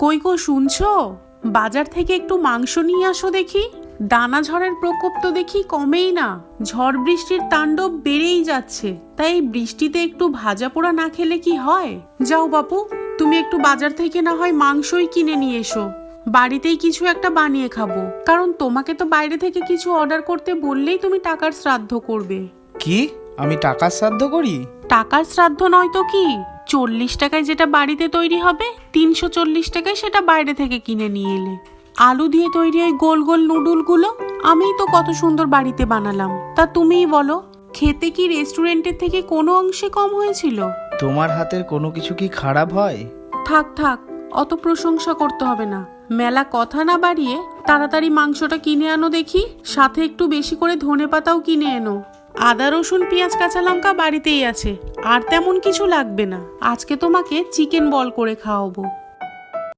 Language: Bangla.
কই গো শুনছো? বাজার থেকে একটু মাংস নিয়ে আসো দেখি। ডানা ঝড়ের প্রকোপ তো দেখি কমেই না, ঝড় বৃষ্টির তাণ্ডব বেড়েই যাচ্ছে। তাই এই বৃষ্টিতে একটু ভাজা পোড়া না খেলে কি হয়? যাও বাপু, তুমি একটু বাজার থেকে না হয় মাংসই কিনে নিয়ে এসো। বাড়িতেই কিছু একটা বানিয়ে খাবো, কারণ তোমাকে তো বাইরে থেকে কিছু অর্ডার করতে বললেই তুমি টাকার শ্রাদ্ধ করবে। কি? আমি টাকার শ্রাদ্ধ করি? টাকার শ্রাদ্ধ নয় তো কি? 40 টাকায় যেটা বাড়িতে তৈরি হবে, 340 টাকায় সেটা বাইরে থেকে কিনে নিয়ে এলে। আলু দিয়ে তৈরি ওই গোল গোল নুডলগুলো আমিই তো কত সুন্দর বাড়িতে বানালাম। তা তুমিই বলো, খেতে কি রেস্টুরেন্টের থেকে কোনো অংশে কম হয়েছিল? তোমার হাতের কোনো কিছু কি খারাপ হয়? থাক থাক, অত প্রশংসা করতে হবে না। মেলা কথা না বাড়িয়ে তাড়াতাড়ি মাংসটা কিনে আনো দেখি, সাথে একটু বেশি করে ধনেপাতাও কিনে এনো। আদা রসুন পেঁয়াজ কাঁচা লঙ্কা বাড়িতেই আছে, আর তেমন কিছু লাগবে না। আজকে তোমাকে চিকেন বল করে খাওয়াবো।